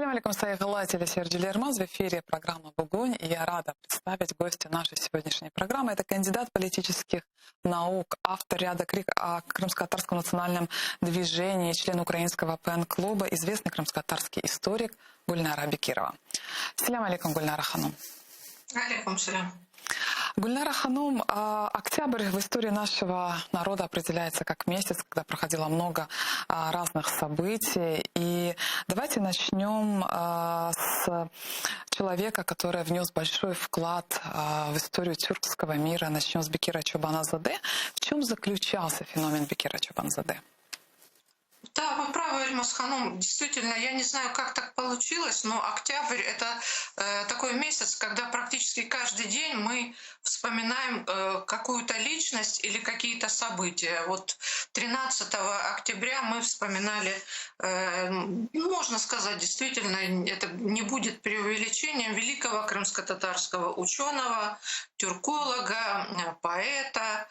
Ассаляму алейкум, сайгалатели, Серджи Лермаз. В эфире программа «Бугунь». И я рада представить гостя нашей сегодняшней программы. Это кандидат политических наук, автор ряда книг о крымско-татарском национальном движении, член украинского ПН-клуба, известный крымско-татарский историк Гульнара Бекирова. Ассаляму алейкум, Гульнара Ханум. Алейкум салям. Гульнара Ханум, октябрь в истории нашего народа определяется как месяц, когда проходило много разных событий. И давайте начнем с человека, который внес большой вклад в историю тюркского мира. Начнем с Бекира Чобанзаде. В чем заключался феномен Бекира Чобанзаде? Да, вы правы, Эльмаз Ханум. Действительно, я не знаю, как так получилось, но октябрь — это такой месяц, когда практически каждый день мы вспоминаем какую-то личность или какие-то события. Вот 13 октября мы вспоминали, можно сказать, действительно, это не будет преувеличением, великого крымско-татарского ученого, тюрколога, поэта,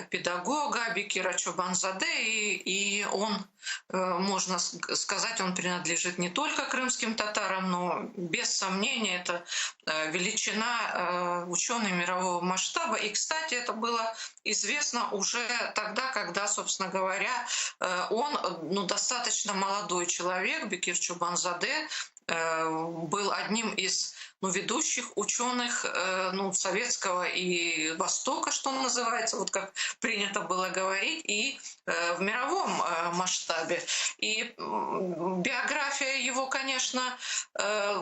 педагога Бекира Чобанзаде, и он, можно сказать, он принадлежит не только крымским татарам, но без сомнения это величина ученый мирового масштаба. И, кстати, это было известно уже тогда, когда, собственно говоря, он, достаточно молодой человек, Бекир Чобанзаде, был одним из ведущих ученых советского и Востока, что называется, вот как принято было говорить, и в мировом масштабе. И биография его, конечно,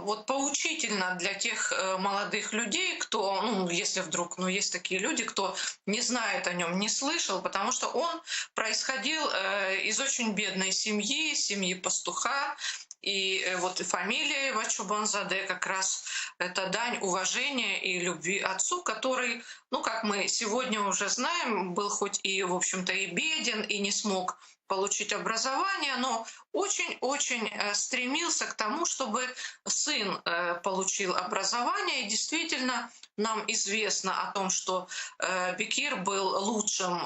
вот поучительна для тех молодых людей, кто, если вдруг, есть такие люди, кто не знает о нем, не слышал, потому что он происходил из очень бедной семьи пастуха. И вот фамилия его Чобанзаде как раз это дань уважения и любви отцу, который, как мы сегодня уже знаем, был хоть и, в общем-то, и беден, и не смог получить образование, но очень-очень стремился к тому, чтобы сын получил образование. И действительно, нам известно о том, что Бекир был лучшим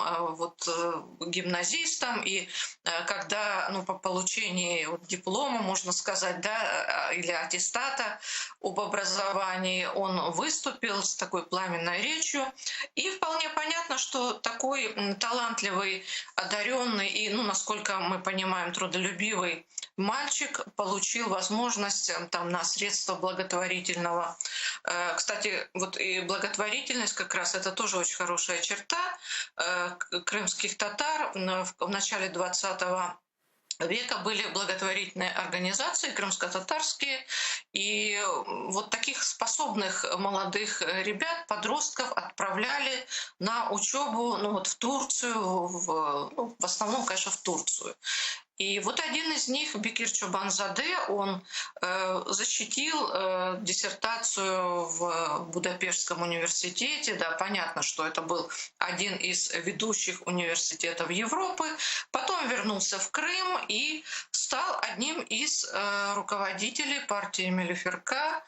гимназистом, и когда по получении диплома, можно сказать, или аттестата об образовании, он выступил с такой пламенной речью. И вполне понятно, что такой талантливый, одаренный и, насколько мы понимаем, трудолюбивый мальчик получил возможность на средства благотворительного. Кстати, вот и благотворительность как раз это тоже очень хорошая черта крымских татар. В начале 20 века были благотворительные организации крымско-татарские, и вот таких способных молодых ребят, подростков отправляли на учебу в Турцию, в основном, конечно, в Турцию. И вот один из них, Бекир Чобанзаде, он защитил диссертацию в Будапештском университете. Да, понятно, что это был один из ведущих университетов Европы. Потом вернулся в Крым и стал одним из руководителей партии Мелюферка.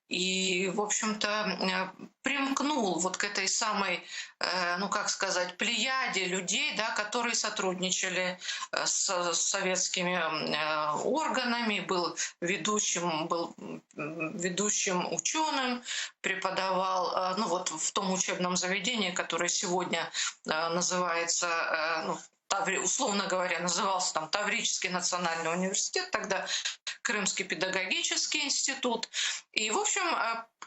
И, в общем-то, примкнул вот к этой самой, плеяде людей, которые сотрудничали с советскими органами, был ведущим ученым, преподавал в том учебном заведении, которое сегодня называется, условно говоря, назывался Таврический национальный университет, тогда Крымский педагогический институт. И, в общем,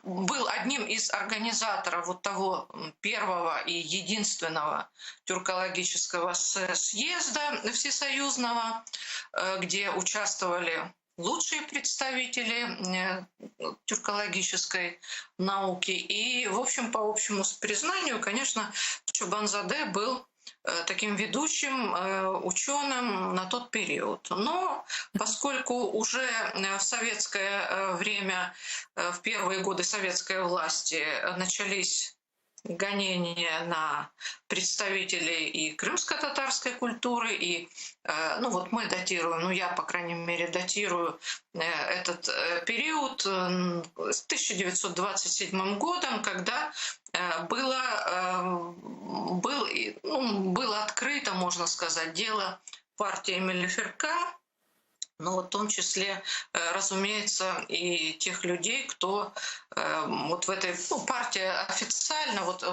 был одним из организаторов того первого и единственного тюркологического съезда всесоюзного, где участвовали лучшие представители тюркологической науки. И, в общем, по общему признанию, конечно, Чобанзаде был таким ведущим ученым на тот период. Но поскольку уже в советское время, в первые годы советской власти начались гонения на представителей и крымско-татарской культуры, и мы датируем, я, по крайней мере, датирую этот период с 1927 годом, когда было открыто, можно сказать, дело партии Мелюферка но в том числе, разумеется, и тех людей, кто вот в этой, ну, партия официально, вот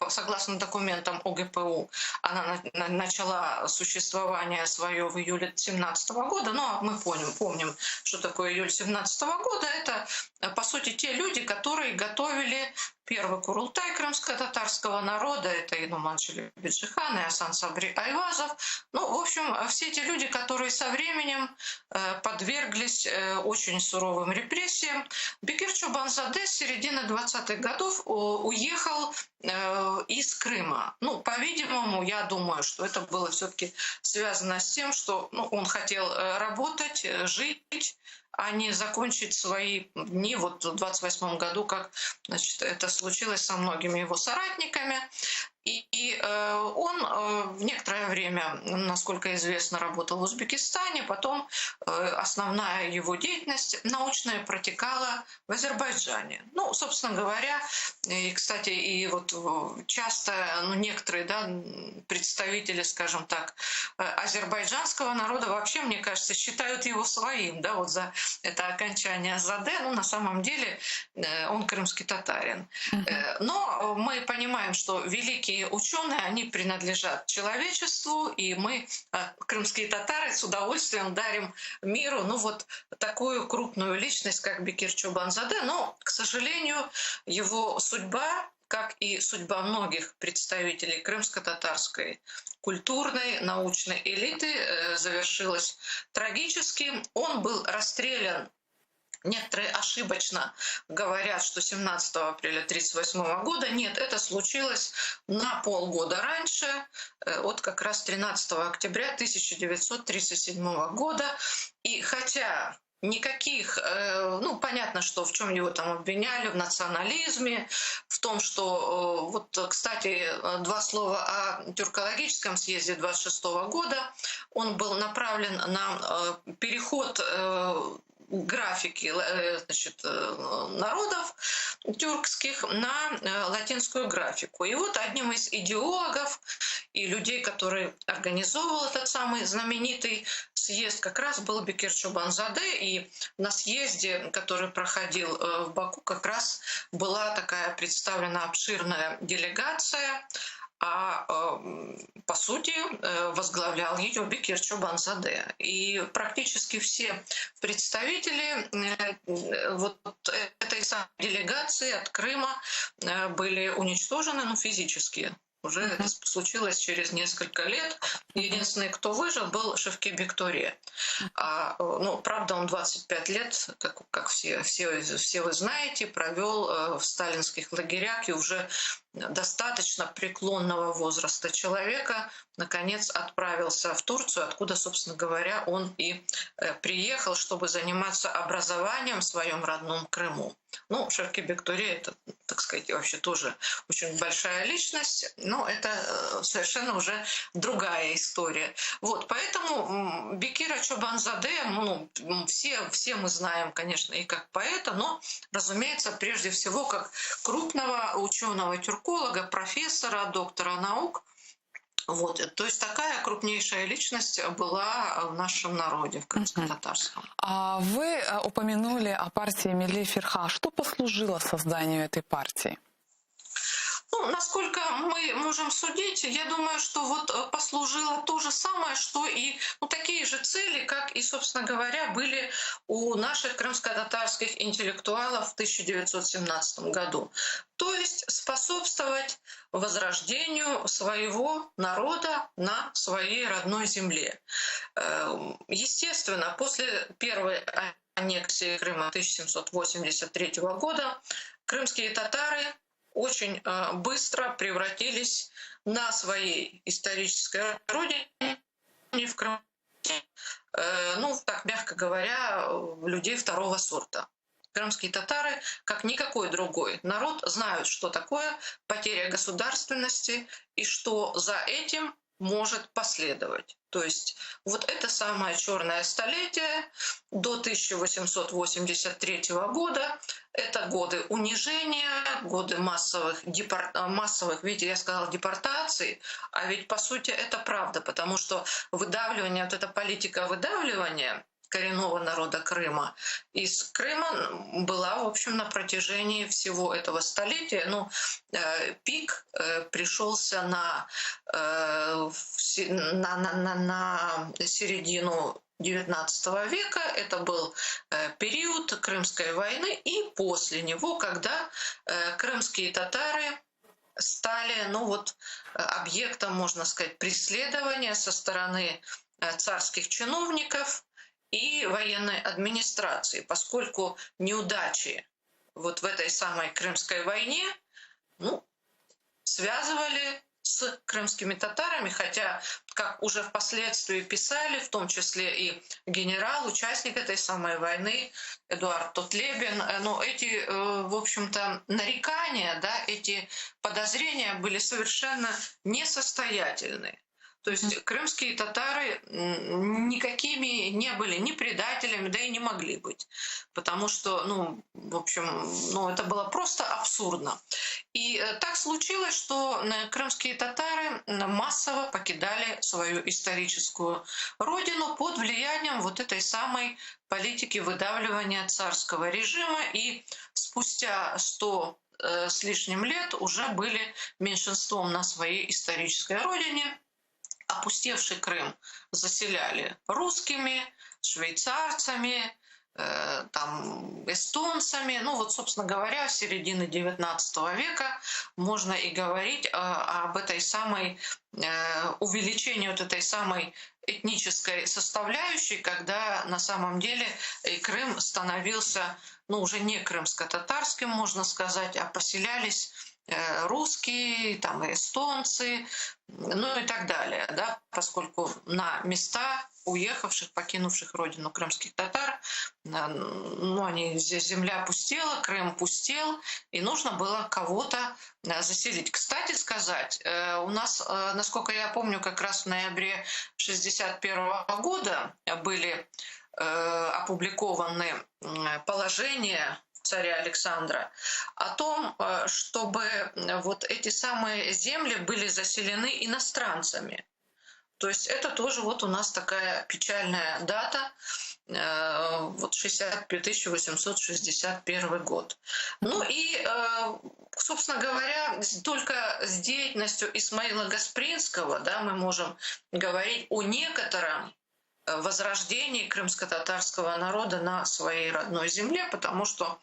согласно документам ОГПУ, она начала существование свое в июле 2017 года, но мы помним, что такое июль 2017 года. Это, по сути, те люди, которые готовили первый Курултай крымско-татарского народа, это и Нуман Челебиджихан, и Асан Сабри Айвазов. Ну, в общем, все те люди, которые со временем подверглись очень суровым репрессиям. Бекир Чобанзаде с середины 20-х годов уехал из Крыма. Ну, по-видимому, я думаю, что это было все-таки связано с тем, что, ну, он хотел работать, жить, а не закончить свои дни вот в 28 году, как, значит, это случилось со многими его соратниками. И он в некоторое время, насколько известно, работал в Узбекистане, потом основная его деятельность научная протекала в Азербайджане. Ну, собственно говоря, и, кстати, и вот часто, ну, некоторые, да, представители, скажем так, азербайджанского народа вообще, мне кажется, считают его своим, да, вот за это окончание Заде, ну, на самом деле он крымский татарин. Но мы понимаем, что великие ученые, они принадлежат человечеству, и мы, крымские татары, с удовольствием дарим миру, ну, вот такую крупную личность, как Бекир Чобанзаде. Но, к сожалению, его судьба, как и судьба многих представителей крымско-татарской культурной, научной элиты, завершилась трагически. Он был расстрелян. Некоторые ошибочно говорят, что 17 апреля 1938 года. Нет, это случилось на полгода раньше, вот как раз 13 октября 1937 года. И хотя никаких, ну, понятно, что в чем его там обвиняли, в национализме, в том, что, вот, кстати, два слова о тюркологическом съезде 26 года. Он был направлен на переход графики, значит, народов тюркских на латинскую графику. И вот одним из идеологов и людей, который организовывал этот самый знаменитый съезд, как раз был Бекир Чобанзаде. И на съезде, который проходил в Баку, как раз была такая представлена обширная делегация, а по сути возглавлял ее Бекир Чобанзаде. И практически все представители вот этой самой делегации от Крыма были уничтожены, ну, физически. Уже это случилось через несколько лет. Единственный, кто выжил, был Шевки Бектория. Ну, правда, он 25 лет, как все вы знаете, провел в сталинских лагерях, и уже достаточно преклонного возраста человека наконец отправился в Турцию, откуда, собственно говоря, он и приехал, чтобы заниматься образованием в своем родном Крыму. Ну, Шевки Бектория — это, так сказать, вообще тоже очень большая личность, но это совершенно уже другая история. Вот, поэтому Бекира Чобанзаде, ну, все мы знаем, конечно, и как поэта, но, разумеется, прежде всего, как крупного ученого-тюрколога, профессора, доктора наук. Вот, то есть такая крупнейшая личность была в нашем народе, в крымско-татарском. Вы упомянули о партии Милли Ферха. Что послужило созданию этой партии? Ну, насколько мы можем судить, я думаю, что вот послужило то же самое, что и, ну, такие же цели, как и, собственно говоря, были у наших крымско-татарских интеллектуалов в 1917 году. То есть способствовать возрождению своего народа на своей родной земле. Естественно, после первой аннексии Крыма 1783 года крымские татары очень быстро превратились на своей исторической родине, в Крым, ну, так мягко говоря, людей второго сорта. Крымские татары, как никакой другой народ, знают, что такое потеря государственности и что за этим может последовать. То есть вот это самое черное столетие до 1883 года — это годы унижения, годы массовых, видите, я сказала депортаций, а ведь по сути это правда, потому что выдавливание, вот эта политика выдавливания, коренного народа Крыма из Крыма была, в общем, на протяжении всего этого столетия. Ну, пик пришелся на середину XIX века. Это был период Крымской войны, и после него, когда крымские татары стали, ну вот, объектом, можно сказать, преследования со стороны царских чиновников и военной администрации, поскольку неудачи вот в этой самой Крымской войне, ну, связывали с крымскими татарами, хотя, как уже впоследствии писали, в том числе и генерал, участник этой самой войны, Эдуард Тотлебин, но эти, в общем-то, нарекания, да, эти подозрения были совершенно несостоятельны. То есть крымские татары никакими не были ни предателями, да и не могли быть. Потому что, ну, в общем, ну, это было просто абсурдно. И так случилось, что крымские татары массово покидали свою историческую родину под влиянием вот этой самой политики выдавливания царского режима. И спустя 100 с лишним лет уже были меньшинством на своей исторической родине. Опустевший Крым заселяли русскими, швейцарцами, там, эстонцами. Ну вот, собственно говоря, с середины XIX века можно и говорить об этой самой увеличении вот этой самой этнической составляющей, когда на самом деле Крым становился, ну, уже не крымско-татарским, можно сказать, а поселялись русские, там, эстонцы, ну и так далее, да, поскольку на места уехавших, покинувших родину крымских татар, ну, здесь земля пустела, Крым пустел, и нужно было кого-то заселить. Кстати сказать, у нас, насколько я помню, как раз в ноябре 1961 года были опубликованы положения царя Александра о том, чтобы вот эти самые земли были заселены иностранцами. То есть это тоже вот у нас такая печальная дата, вот 1861 год. Ну и, собственно говоря, только с деятельностью Исмаила Гаспринского, да, мы можем говорить о некотором возрождении крымско-татарского народа на своей родной земле, потому что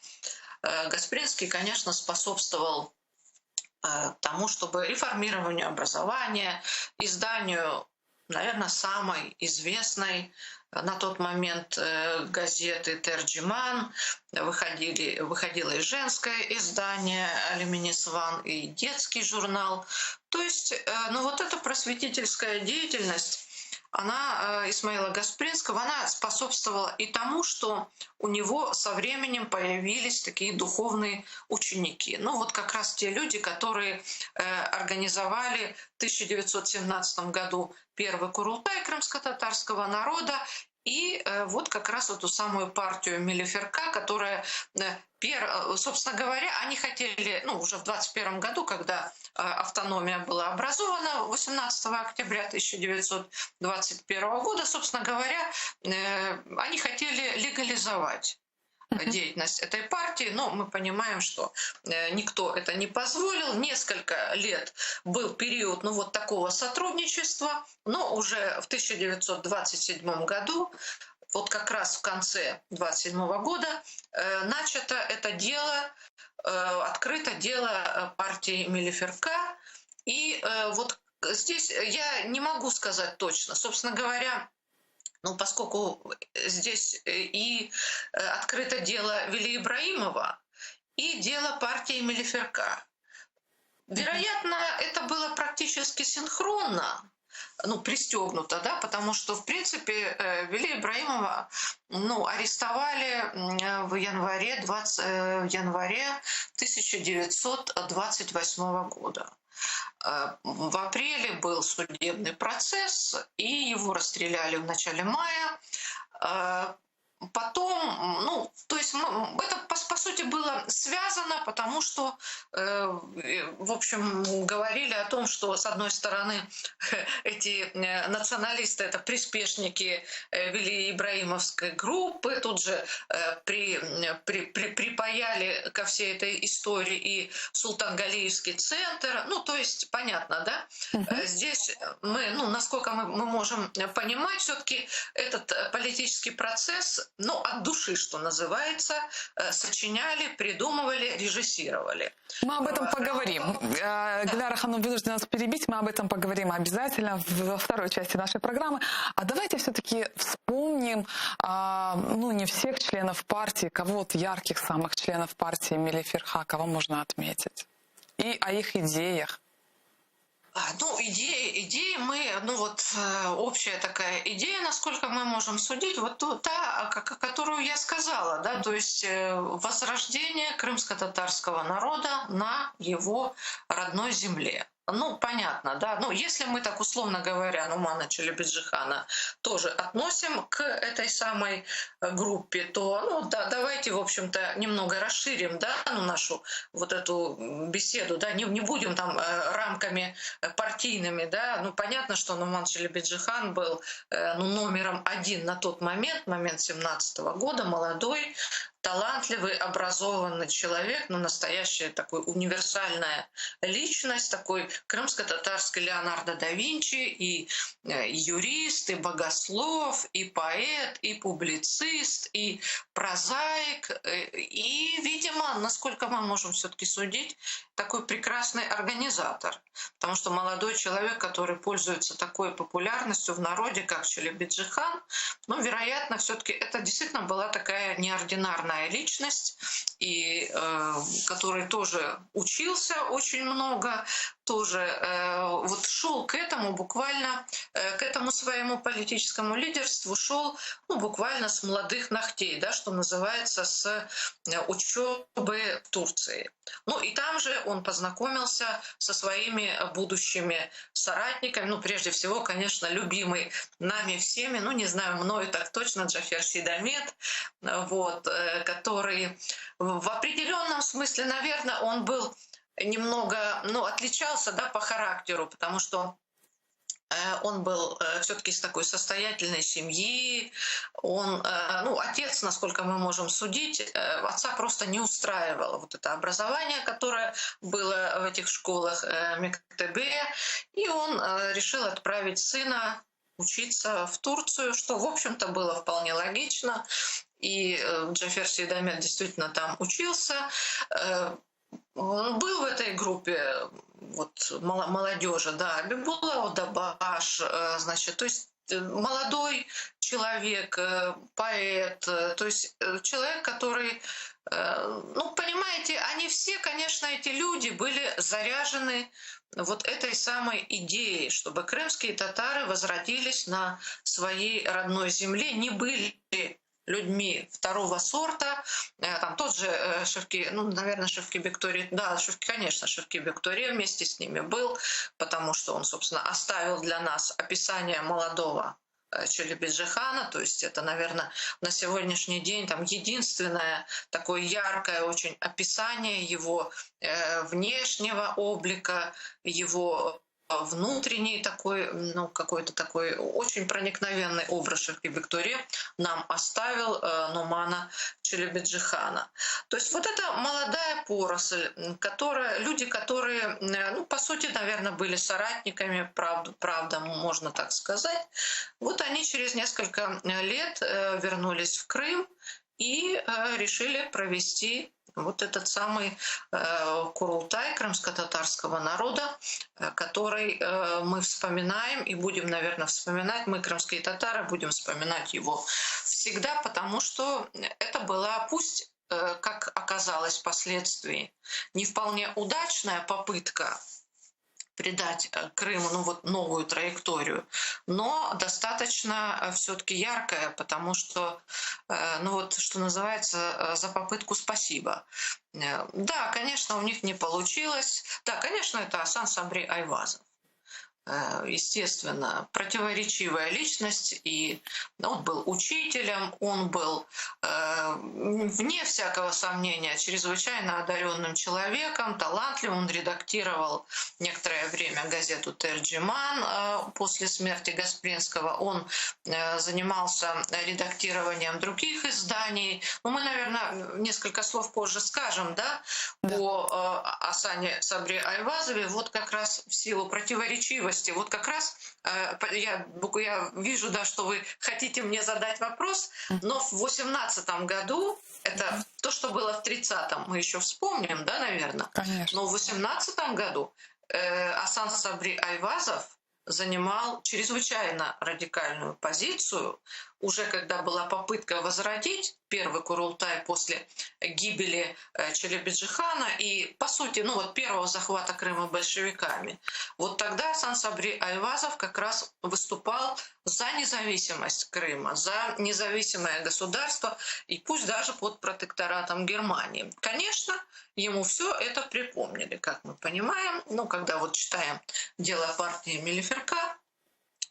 Гаспринский, конечно, способствовал тому, чтобы реформированию образования, изданию, наверное, самой известной на тот момент газеты «Терджиман», выходило и женское издание «Алиминисван», и детский журнал. То есть, ну вот эта просветительская деятельность, она, Исмаила Гаспринского, она способствовала и тому, что у него со временем появились такие духовные ученики. Ну вот как раз те люди, которые организовали в 1917 году первый Курултай крымско-татарского народа, и вот как раз эту самую партию Мелиферка, которая, собственно говоря, они хотели, ну, уже в 21 году, когда автономия была образована 18 октября 1921 года, собственно говоря, они хотели легализовать деятельность этой партии, но мы понимаем, что никто это не позволил. Несколько лет был период, ну, вот такого сотрудничества, но уже в 1927 году, вот как раз в конце 1927 года, начато это дело, открыто дело партии Мелиферка. И вот здесь я не могу сказать точно. Собственно говоря, ну, поскольку здесь и открыто дело Вели Ибраимова, и дело партии Мелиферка. Вероятно, это было практически синхронно, ну, пристегнуто, да, потому что, в принципе, Вели Ибраимова, ну, арестовали в январе 1928 года. В апреле был судебный процесс, и его расстреляли в начале мая. Потом, ну, то есть это, по сути, было связано, потому что в общем, говорили о том, что, с одной стороны, эти националисты — это приспешники Велиибраимовской группы, тут же припаяли ко всей этой истории и Султангалиевский центр. Ну, то есть, понятно, да? Мгм. Здесь мы, ну, насколько мы можем понимать, все-таки этот политический процесс, ну, от души, что называется, сочиняли, придумывали, режиссировали. Мы об этом поговорим. Гуляра Ханум вынуждена нас перебить, мы об этом поговорим обязательно во второй части нашей программы. А давайте все-таки вспомним, ну, не всех членов партии, кого-то ярких самых членов партии Мили Ферха, кого можно отметить. И о их идеях. Ну, идеи мы, ну вот общая такая идея, насколько мы можем судить, вот та, которую я сказала, да, то есть возрождение крымско-татарского народа на его родной земле. Ну, понятно, да. Ну, если мы так, условно говоря, Нумана Челебеджихана тоже относим к этой самой группе, то, ну, да, давайте, в общем-то, немного расширим, да, ну, нашу вот эту беседу, да, не будем там рамками партийными, да. Ну, понятно, что Нуман Челебеджихан был, ну, номером один на тот момент 17-го года, молодой, талантливый, образованный человек, ну, настоящая такой универсальная личность, такой крымско-татарский Леонардо да Винчи, и юрист, и богослов, и поэт, и публицист, и прозаик, и, видимо, насколько мы можем все-таки судить, такой прекрасный организатор. Потому что молодой человек, который пользуется такой популярностью в народе, как Челебеджихан, ну, вероятно, все-таки это действительно была такая неординарная личность, и который тоже учился очень много, тоже вот шел к этому буквально, к этому своему политическому лидерству шел, ну, буквально с молодых ногтей, да, что называется, с учебы в Турции. Ну и там же он познакомился со своими будущими соратниками, ну, прежде всего, конечно, любимый нами всеми, ну, не знаю, мною так точно, Джафер Сейдамет, вот, который в определенном смысле, наверное, он был немного, ну, отличался, да, по характеру, потому что он был все-таки из такой состоятельной семьи. Он, ну, отец, насколько мы можем судить, отца просто не устраивало вот это образование, которое было в этих школах Мектебе, и он решил отправить сына учиться в Турцию, что, в общем-то, было вполне логично. И Джафер Сейдамет действительно там учился. Он был в этой группе вот, молодежи, да, Бибулао Дабаш, значит, то есть молодой человек, поэт, то есть человек, который, ну, понимаете, они все, конечно, эти люди были заряжены вот этой самой идеей, чтобы крымские татары возродились на своей родной земле, не были людьми второго сорта, там тот же Шевки, ну, наверное, Шевки Бектори, да, Шевки, конечно, Шевки Бектори вместе с ними был, потому что он, собственно, оставил для нас описание молодого Челебеджихана, то есть это, наверное, на сегодняшний день там единственное такое яркое очень описание его внешнего облика, его внутренний такой, ну, какой-то такой очень проникновенный образ Шевки Бектори нам оставил Нумана Челебеджихана. То есть вот эта молодая поросль, люди, которые, ну, по сути, наверное, были соратниками, правда, можно так сказать, вот они через несколько лет вернулись в Крым и решили провести вот этот самый Курултай крымско-татарского народа, который мы вспоминаем и будем, наверное, вспоминать. Мы, крымские татары, будем вспоминать его всегда, потому что это была, пусть, как оказалось впоследствии, не вполне удачная попытка придать Крыму, ну, вот, новую траекторию, но достаточно все-таки яркая, потому что, ну, вот, что называется, за попытку спасибо. Да, конечно, у них не получилось. Да, конечно, это Асан Сабри Айвазов. естественно, противоречивая личность, и он был учителем, он был, вне всякого сомнения, чрезвычайно одаренным человеком, талантливым. Он редактировал некоторое время газету «Терджиман» после смерти Гаспринского. Он занимался редактированием других изданий. Ну, мы, наверное, несколько слов позже скажем, да, о Асане Сабри Айвазове, вот как раз в силу противоречивости. Вот как раз я вижу, да, что вы хотите мне задать вопрос, но в 18 году, это то, что было в 30-м, мы еще вспомним, да, наверное? Конечно. Но в 18 году Асан Сабри Айвазов занимал чрезвычайно радикальную позицию, уже когда была попытка возродить первый Курултай после гибели Челебиджихана и, по сути, ну вот первого захвата Крыма большевиками. Вот тогда Асан Сабри Айвазов как раз выступал за независимость Крыма, за независимое государство, и пусть даже под протекторатом Германии. Конечно, ему все это припомнили, как мы понимаем. Ну, когда вот читаем дело партии Мелиферка,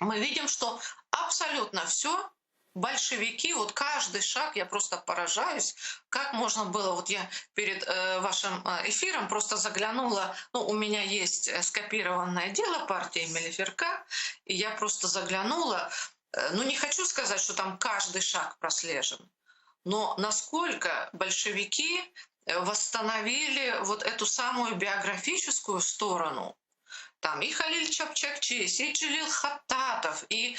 мы видим, что абсолютно все большевики, вот каждый шаг, я просто поражаюсь, как можно было, вот я перед вашим эфиром просто заглянула, ну, у меня есть скопированное дело партии Мелиферка, и я просто заглянула, ну, не хочу сказать, что там каждый шаг прослежен, но насколько большевики восстановили вот эту самую биографическую сторону. Там и Халиль Чапчакчис, и Джилил Хаттатов, и,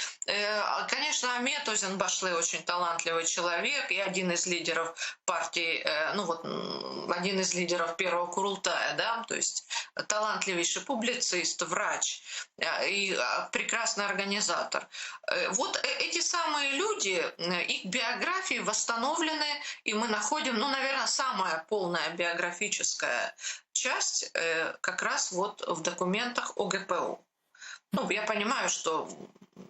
конечно, Ахмет Озенбашлы очень талантливый человек, и один из лидеров партии, ну вот, один из лидеров первого Курултая, да, то есть талантливейший публицист, врач и прекрасный организатор. Вот эти самые люди, их биографии восстановлены, и мы находим, ну, наверное, самая полная биографическая часть как раз вот в документах ОГПУ. Ну, я понимаю, что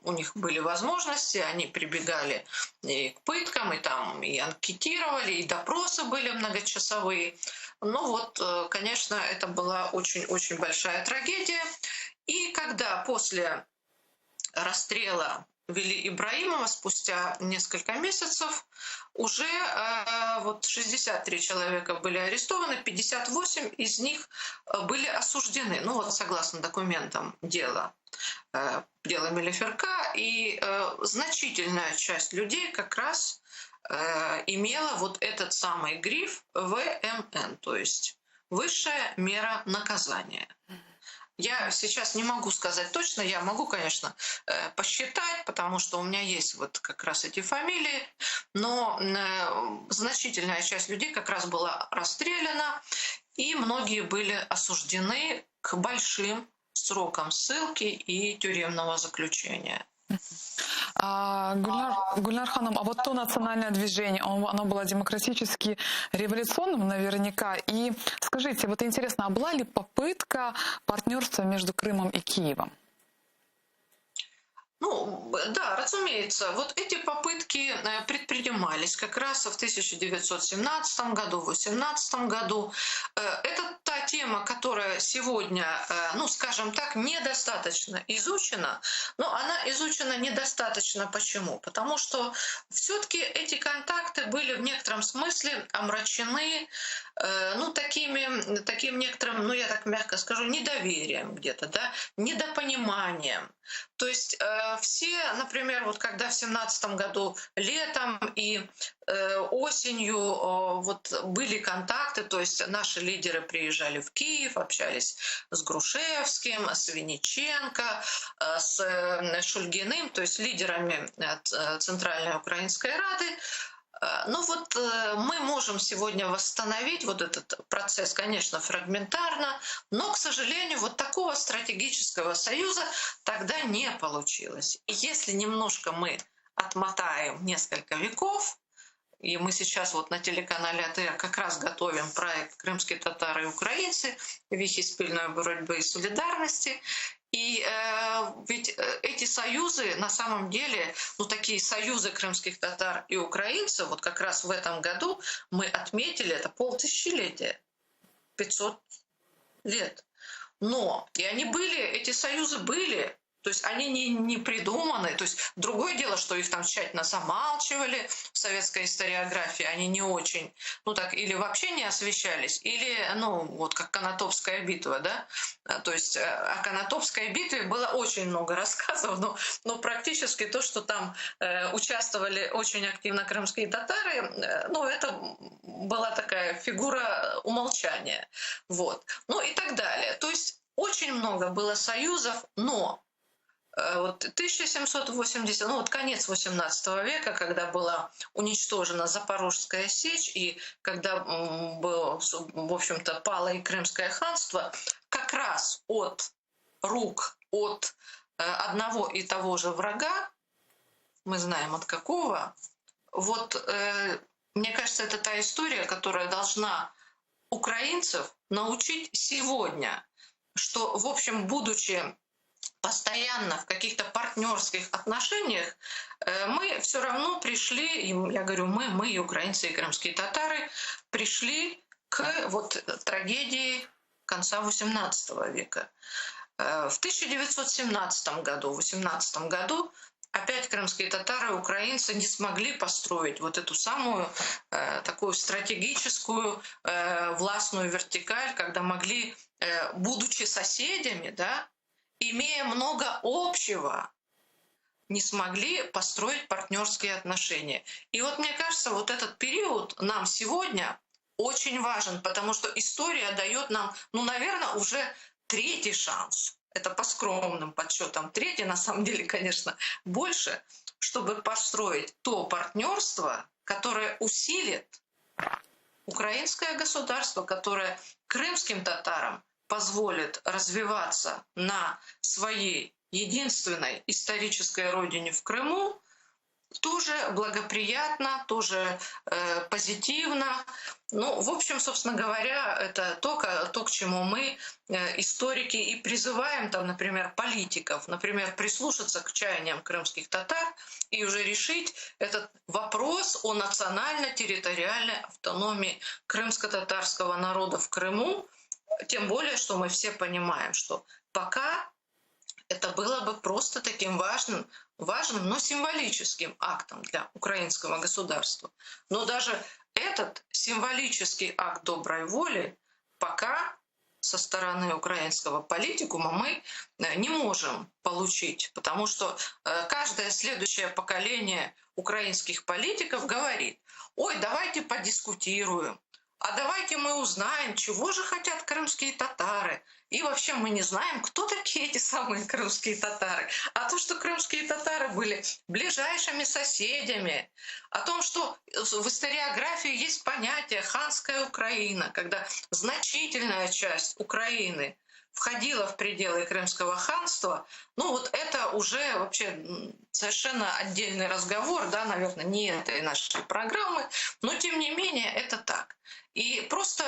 у них были возможности, они прибегали и к пыткам, и там и анкетировали, и допросы были многочасовые. Но вот, конечно, это была очень-очень большая трагедия. И когда после расстрела Вели Ибраимова спустя несколько месяцев уже вот 63 человека были арестованы, 58 из них были осуждены, ну вот согласно документам дела Мелиферка, и значительная часть людей как раз имела вот этот самый гриф ВМН, то есть высшая мера наказания. Я сейчас не могу сказать точно, я могу, конечно, посчитать, потому что у меня есть вот как раз эти фамилии, но значительная часть людей как раз была расстреляна, и многие были осуждены к большим срокам ссылки и тюремного заключения. Гульнар Ханом, а вот то национальное движение, оно было демократически революционным наверняка. И скажите, вот интересно, а была ли попытка партнерства между Крымом и Киевом? Ну, да, разумеется, вот эти попытки предпринимались как раз в 1917 году, в 18 году. Это та тема, которая сегодня, ну, скажем так, недостаточно изучена, но она изучена недостаточно. Почему? Потому что все-таки эти контакты были в некотором смысле омрачены, ну, таким некоторым, ну, я так мягко скажу, недоверием где-то, да, недопониманием. То есть все, например, вот когда в 17 году летом и осенью вот были контакты, то есть наши лидеры приезжали в Киев, общались с Грушевским, с Винниченко, с Шульгиным, то есть лидерами Центральной Украинской Рады. Ну вот мы можем сегодня восстановить вот этот процесс, конечно, фрагментарно, но, к сожалению, вот такого стратегического союза тогда не получилось. И если немножко мы отмотаем несколько веков, и мы сейчас вот на телеканале АТР как раз готовим проект «Крымские татары и украинцы. Вехи спільної боротьби и солидарности». И ведь эти союзы, на самом деле, ну такие союзы крымских татар и украинцев, вот как раз в этом году мы отметили, это полтысячелетия, 500 лет. Но и они были, эти союзы были, То есть они не придуманы. То есть другое дело, что их там тщательно замалчивали в советской историографии, они не очень, ну так, или вообще не освещались, или, ну, вот как Конотопская битва, да. То есть о Конотопской битве было очень много рассказов, но практически то, что там участвовали очень активно крымские татары, ну, это была такая фигура умолчания. Вот. Ну и так далее. То есть очень много было союзов, но вот 1780, ну вот конец XVIII века, когда была уничтожена Запорожская сечь и когда было, в общем-то, пало и Крымское ханство, как раз от рук от одного и того же врага, мы знаем от какого, вот мне кажется, это та история, которая должна украинцев научить сегодня, что, в общем, будучи постоянно в каких-то партнерских отношениях, мы все равно пришли, я говорю мы, и украинцы, и крымские татары, пришли к вот трагедии конца XVIII века. В 1917 году, в 18 году опять крымские татары, украинцы не смогли построить вот эту самую такую стратегическую властную вертикаль, когда могли, будучи соседями, да, имея много общего, не смогли построить партнерские отношения. И вот мне кажется, вот этот период нам сегодня очень важен, потому что история дает нам, ну, наверное, уже третий шанс. Это по скромным подсчетам третий, на самом деле, конечно, больше, чтобы построить то партнерство, которое усилит украинское государство, которое крымским татарам позволит развиваться на своей единственной исторической родине в Крыму, тоже благоприятно, тоже позитивно. Ну, в общем, собственно говоря, это то, к чему мы, историки, и призываем, там, например, политиков, например, прислушаться к чаяниям крымских татар и уже решить этот вопрос о национально-территориальной автономии крымско-татарского народа в Крыму, тем более, что мы все понимаем, что пока это было бы просто таким важным, но символическим актом для украинского государства. Но даже этот символический акт доброй воли пока со стороны украинского политикума мы не можем получить, потому что каждое следующее поколение украинских политиков говорит: ой, давайте подискутируем, а давайте мы узнаем, чего же хотят крымские татары. И вообще мы не знаем, кто такие эти самые крымские татары. А то, что крымские татары были ближайшими соседями, о том, что в историографии есть понятие «ханская Украина», когда значительная часть Украины входила в пределы Крымского ханства, ну вот это уже вообще совершенно отдельный разговор, да, наверное, не этой нашей программы, но тем не менее это так. И просто,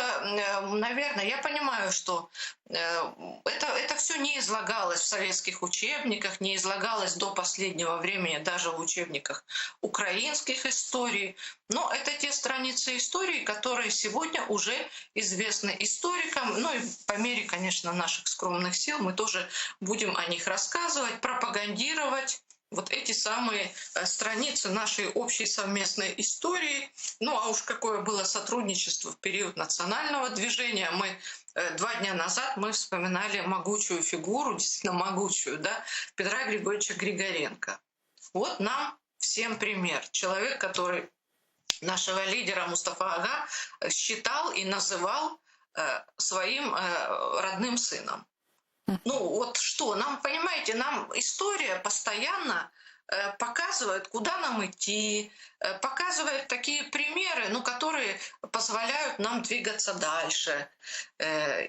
наверное, я понимаю, что это все не излагалось в советских учебниках, не излагалось до последнего времени даже в учебниках украинских историй. Но это те страницы истории, которые сегодня уже известны историкам. Ну и по мере, конечно, наших скромных сил мы тоже будем о них рассказывать, пропагандировать вот эти самые страницы нашей общей совместной истории. Ну а уж какое было сотрудничество в период национального движения. Мы 2 дня назад мы вспоминали могучую фигуру, действительно могучую, да, Петра Григорьевича Григоренко. Вот нам всем пример. Человек, который нашего лидера Мустафа Ага считал и называл своим родным сыном. Ну вот что, нам, понимаете, нам история постоянно показывает, куда нам идти, показывает такие примеры, ну, которые позволяют нам двигаться дальше.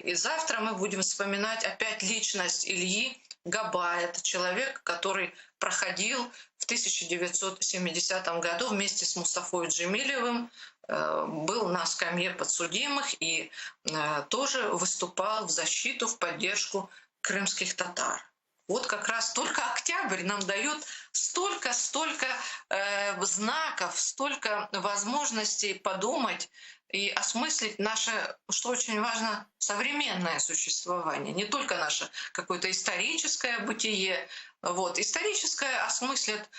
И завтра мы будем вспоминать опять личность Ильи Габая. Это человек, который проходил в 1970 году вместе с Мустафой Джемилевым, был на скамье подсудимых и тоже выступал в защиту, в поддержку крымских татар. Вот как раз только октябрь нам дает столько знаков, столько возможностей подумать и осмыслить наше, что очень важно, современное существование, не только наше какое-то историческое бытие. Вот. Историческое осмыслят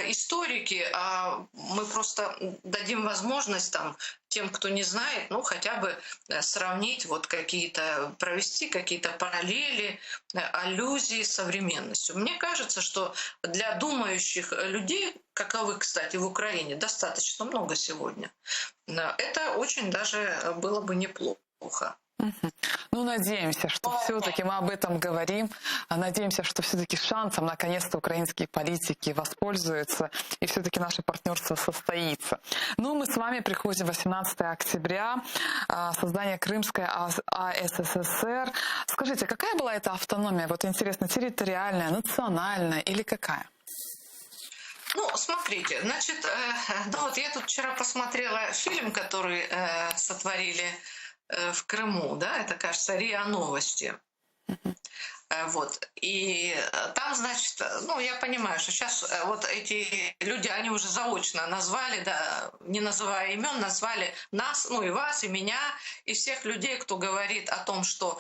историки, а мы просто дадим возможность там, тем, кто не знает, ну хотя бы сравнить, вот какие-то, провести какие-то параллели, аллюзии с современностью. Мне кажется, что для думающих людей, каковых, кстати, в Украине достаточно много сегодня, это очень даже было бы неплохо. Мгм. Ну, надеемся, что все-таки мы об этом говорим. Надеемся, что все-таки шансом наконец-то украинские политики воспользуются, и все-таки наше партнерство состоится. Ну, мы с вами приходим 18 октября, создание Крымской АССР. Скажите, какая была эта автономия? Вот интересно, территориальная, национальная или какая? Ну, смотрите, значит, ну вот я тут вчера посмотрела фильм, который сотворили в Крыму, да, это, кажется, РИА Новости. Вот. И там, значит, ну, я понимаю, что сейчас вот эти люди, они уже заочно назвали, да, не называя имен, назвали нас, ну, и вас, и меня, и всех людей, кто говорит о том, что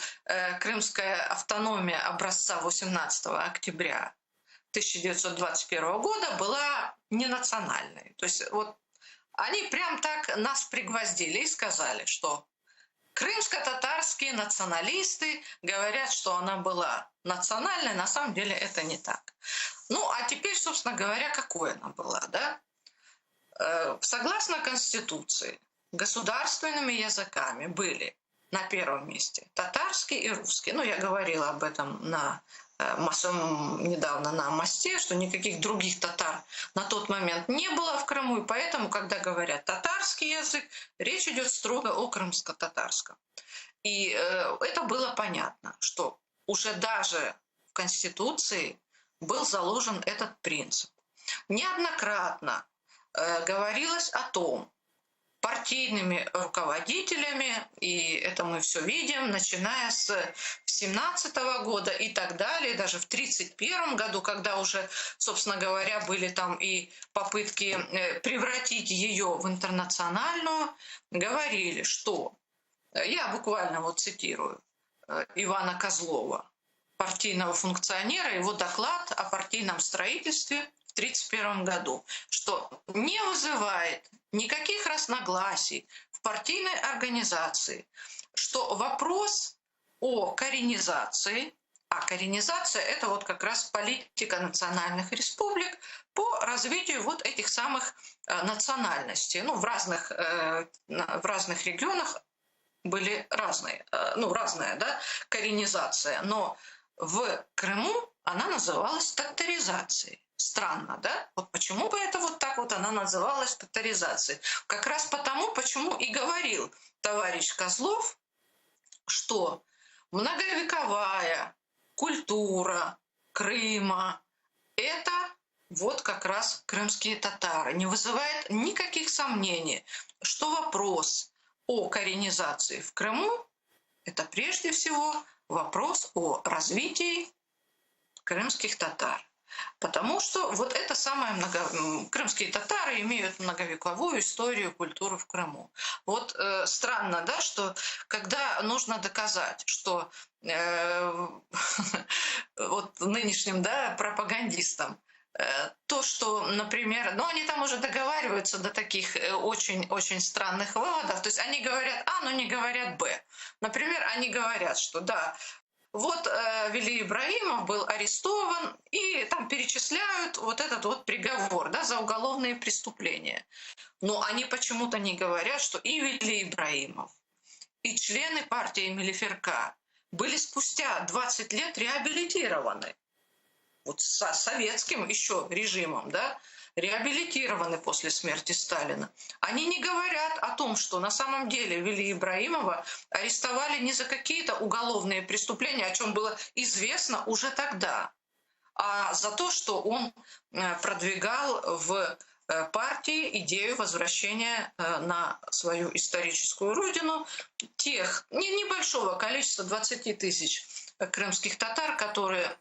крымская автономия образца 18 октября 1921 года была ненациональной. То есть вот они прям так нас пригвоздили и сказали, что крымско-татарские националисты говорят, что она была национальной, на самом деле это не так. Ну, а теперь, собственно говоря, какой она была, да? Согласно Конституции, государственными языками были на первом месте татарский и русский. Ну, я говорила об этом недавно на мосте, что никаких других татар на тот момент не было в Крыму, и поэтому, когда говорят татарский язык, речь идет строго о крымско-татарском. И это было понятно, что уже даже в Конституции был заложен этот принцип. Неоднократно говорилось о том, партийными руководителями, и это мы все видим, начиная с 17 года и так далее, даже в 31 году, когда уже, собственно говоря, были там и попытки превратить ее в интернациональную, говорили, что, я буквально вот цитирую Ивана Козлова, партийного функционера, его доклад о партийном строительстве в 1931 году, что не вызывает никаких разногласий в партийной организации, что вопрос о коренизации, а коренизация – это вот как раз политика национальных республик по развитию вот этих самых национальностей. Ну, в разных регионах были разные, разная, да, коренизация, но в Крыму она называлась татаризацией. Странно, да? Вот почему бы это вот так вот она называлась татаризацией? Как раз потому, почему и говорил товарищ Козлов, что многовековая культура Крыма – это вот как раз крымские татары. Не вызывает никаких сомнений, что вопрос о коренизации в Крыму – это прежде всего вопрос о развитии крымских татар. Потому что вот это крымские татары имеют многовековую историю, культуру в Крыму. Вот странно, да, что когда нужно доказать, что вот нынешним, да, пропагандистам, то, что, например, они там уже договариваются до таких очень-очень странных выводов. То есть они говорят А, но не говорят Б. Например, они говорят, что да, вот Вели Ибрагимов был арестован, и там перечисляют вот этот вот приговор, да, за уголовные преступления. Но они почему-то не говорят, что и Вели Ибрагимов, и члены партии Мелиферка были спустя 20 лет реабилитированы. Вот со советским еще режимом, да, реабилитированы после смерти Сталина. Они не говорят о том, что на самом деле Вели Ибрагимова арестовали не за какие-то уголовные преступления, о чем было известно уже тогда, а за то, что он продвигал в партии идею возвращения на свою историческую родину тех небольшого количества 20 тысяч крымских татар, которые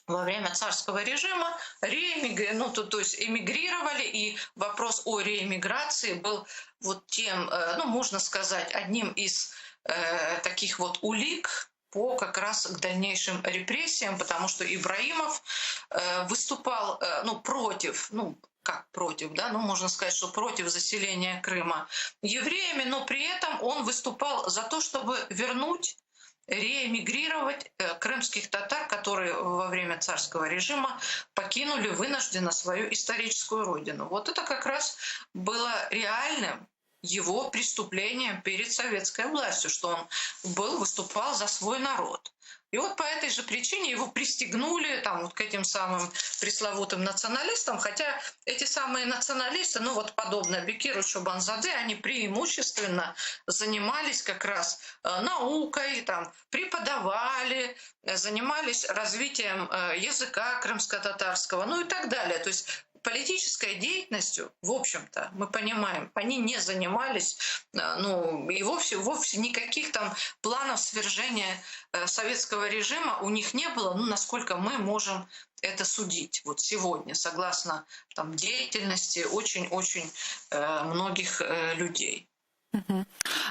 во время царского режима то есть эмигрировали, и вопрос о реэмиграции был вот тем, ну, можно сказать, одним из таких вот улик по как раз к дальнейшим репрессиям, потому что Ибраимов выступал ну, против, ну, как против, да, ну, можно сказать, что против заселения Крыма евреями, но при этом он выступал за то, чтобы вернуть реэмигрировать крымских татар, которые во время царского режима покинули вынужденно свою историческую родину. Вот это как раз было реальным его преступлением перед советской властью, что он выступал за свой народ. И вот по этой же причине его пристегнули там, вот к этим самым пресловутым националистам, хотя эти самые националисты, ну вот подобно Бекиру Чобанзаде, они преимущественно занимались как раз наукой, там, преподавали, занимались развитием языка крымско-татарского, ну и так далее. То есть политической деятельностью, в общем-то, мы понимаем, они не занимались, ну, и вовсе никаких там планов свержения советского режима у них не было, ну, насколько мы можем это судить вот сегодня, согласно там, деятельности очень-очень многих людей.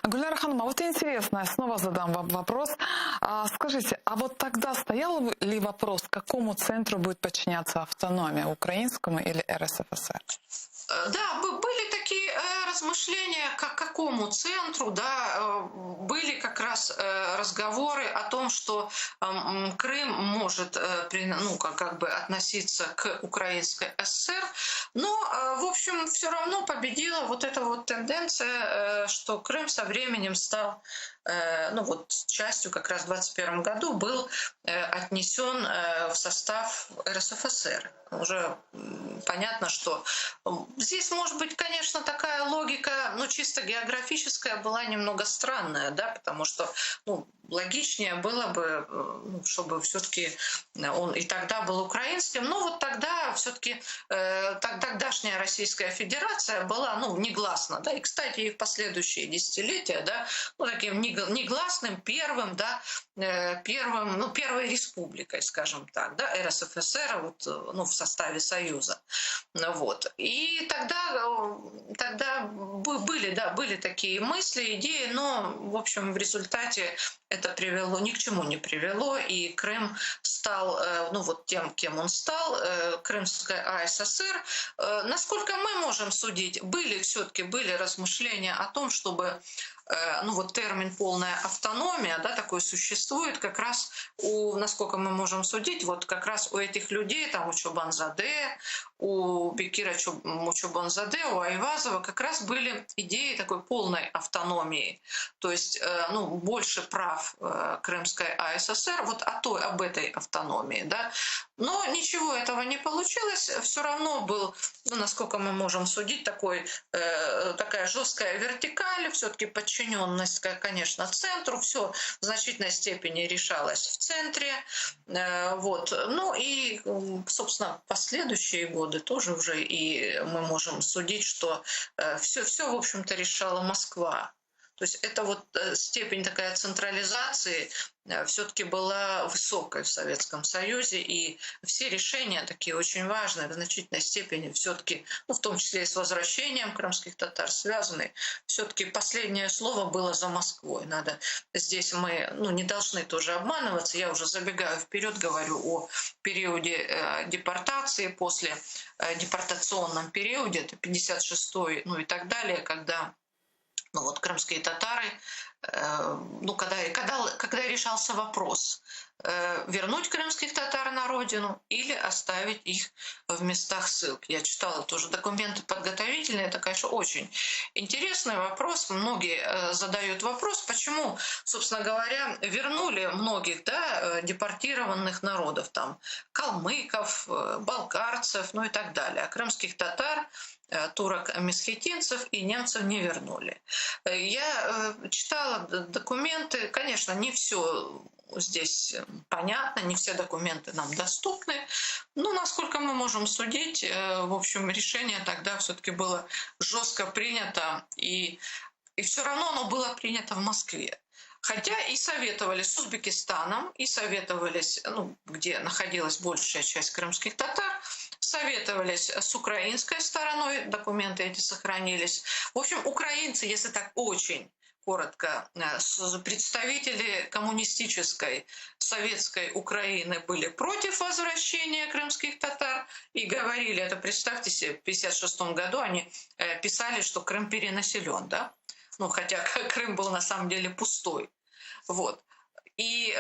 Гульнара Ханым, а вот интересно, я снова задам вам вопрос. Скажите, а вот тогда стоял ли вопрос, какому центру будет подчиняться автономия, украинскому или РСФСР? Да, были такие размышления, к какому центру, да, были как раз разговоры о том, что Крым может ну, как бы относиться к Украинской ССР, но, в общем, все равно победила вот эта вот тенденция, что Крым со временем стал ну вот частью как раз в 2021 году был отнесен в состав РСФСР. Уже понятно, что здесь, может быть, конечно, такая логика, ну, чисто географическая была немного странная, да, потому что, ну, логичнее было бы, ну, чтобы все-таки он и тогда был украинским, но вот тогда все-таки тогдашняя Российская Федерация была, ну, негласно, да, и, кстати, и в последующие десятилетия, да, ну, таким негласным первым, да, первой республикой, скажем так, да, РСФСР вот, ну, в составе Союза. Вот. И тогда были такие мысли, идеи, но, в общем, в результате это привело, ни к чему не привело, и Крым стал, ну вот тем, кем он стал, Крымская АССР. Насколько мы можем судить, все-таки были размышления о том, чтобы ну вот термин «полная автономия», да, такой существует как раз насколько мы можем судить, вот как раз у этих людей, там у Чобанзаде, у Бекира Чобанзаде, у Айвазова как раз были идеи такой полной автономии, то есть ну, больше прав Крымской АССР вот об этой автономии. Да. Но ничего этого не получилось, все равно был, ну, насколько мы можем судить, такая жесткая вертикаль, все-таки подчиненность, конечно, центру, все в значительной степени решалось в центре. Вот. Ну и, собственно, последующие годы тоже уже и мы можем судить, что все в общем-то, решала Москва. То есть это вот степень такая централизации все-таки была высокой в Советском Союзе, и все решения такие очень важные в значительной степени все-таки, ну, в том числе и с возвращением крымских татар связаны, все-таки последнее слово было за Москвой. Здесь мы не должны тоже обманываться, я уже забегаю вперед, говорю о периоде депортации, после депортационном периоде, это 56-й, ну и так далее, когда ну вот крымские татары, ну, когда решался вопрос, вернуть крымских татар на родину или оставить их в местах ссылки. Я читала тоже документы подготовительные, это, конечно, очень интересный вопрос. Многие задают вопрос, почему, собственно говоря, вернули многих, да, депортированных народов, там, калмыков, балкарцев, ну и так далее, а крымских татар, турок-месхетинцев и немцев не вернули. Я читала документы, конечно, не все здесь понятно, не все документы нам доступны, но, насколько мы можем судить, в общем, решение тогда все-таки было жестко принято, и все равно оно было принято в Москве. Хотя и советовались с Узбекистаном, и советовались, ну, где находилась большая часть крымских татар, советовались с украинской стороной, документы эти сохранились. В общем, украинцы, если так очень коротко, представители коммунистической советской Украины были против возвращения крымских татар и говорили, это представьте себе, в 1956 году они писали, что Крым перенаселен, да? Ну, хотя Крым был на самом деле пустой. Вот. И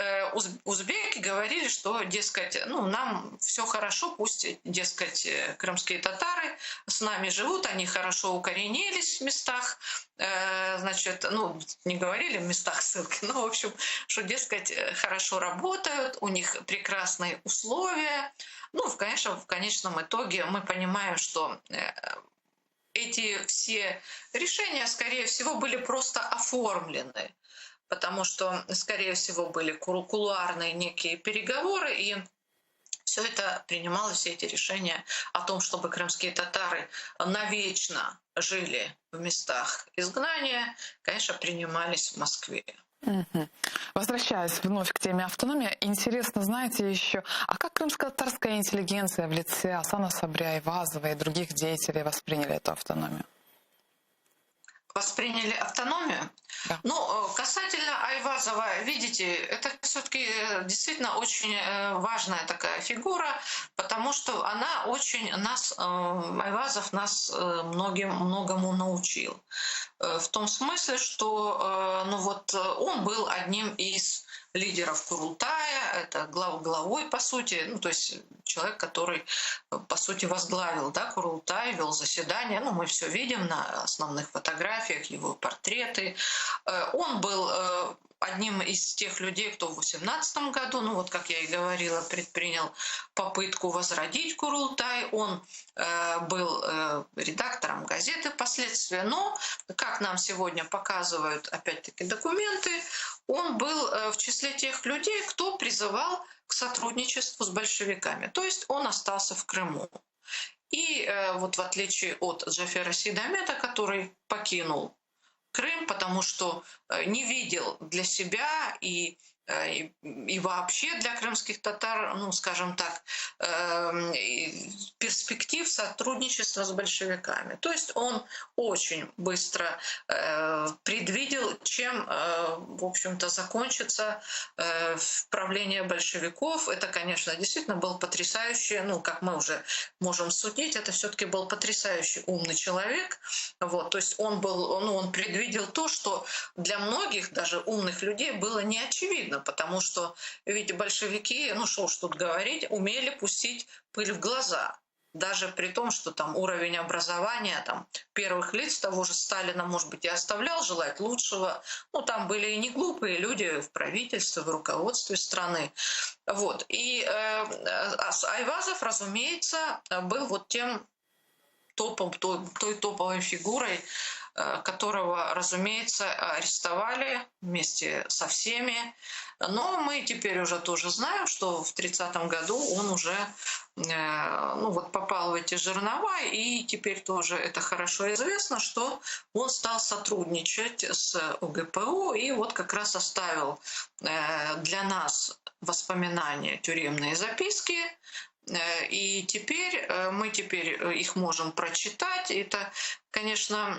узбеки говорили, что, дескать, ну, нам все хорошо, пусть, дескать, крымские татары с нами живут, они хорошо укоренились в местах, значит, ну, не говорили в местах ссылки, но, в общем, что, дескать, хорошо работают, у них прекрасные условия. Ну, конечно, в конечном итоге мы понимаем, что эти все решения, скорее всего, были просто оформлены, потому что, скорее всего, были кулуарные некие переговоры, и все это принималось, все эти решения о том, чтобы крымские татары навечно жили в местах изгнания, конечно, принимались в Москве. Мгм. Возвращаясь вновь к теме автономии, интересно, знаете еще, а как крымско-татарская интеллигенция в лице Асана Сабря, Айвазова и других деятелей восприняли эту автономию? Восприняли автономию. Да. Ну, касательно Айвазова, видите, это все-таки действительно очень важная такая фигура, потому что она очень нас, Айвазов нас многому научил. В том смысле, что ну вот, он был одним из лидеров Курултая, это главой, по сути, ну, то есть человек, который, по сути, возглавил, да, Курултай, вел заседания, ну, мы все видим на основных фотографиях, его портреты. Он был одним из тех людей, кто в 2018 году, ну вот как я и говорила, предпринял попытку возродить Курултай. Он был редактором газеты впоследствии, но, как нам сегодня показывают, опять-таки, документы, он был в числе тех людей, кто призывал к сотрудничеству с большевиками. То есть он остался в Крыму. И вот в отличие от Джафера Сейдамета, который покинул Крым, потому что не видел для себя и вообще для крымских татар, ну, скажем так, перспектив сотрудничества с большевиками. То есть он очень быстро предвидел, чем, в общем-то, закончится правление большевиков. Это, конечно, действительно был потрясающий, ну, как мы уже можем судить, это все-таки был потрясающий умный человек. Вот, то есть он был, ну, он предвидел то, что для многих, даже умных людей, было не очевидно, потому что, ведь большевики, ну что уж тут говорить, умели пустить пыль в глаза. Даже при том, что там уровень образования там, первых лиц того же Сталина, может быть, и оставлял желать лучшего. Ну, там были и не глупые люди в правительстве, в руководстве страны. Вот. И Айвазов, разумеется, был вот тем топом, той топовой фигурой, которого, разумеется, арестовали вместе со всеми. Но мы теперь уже тоже знаем, что в 30-м году он уже ну, вот попал в эти жернова, и теперь тоже это хорошо известно, что он стал сотрудничать с ОГПУ и вот как раз оставил для нас воспоминания, тюремные записки. И теперь мы их можем прочитать. Это, конечно,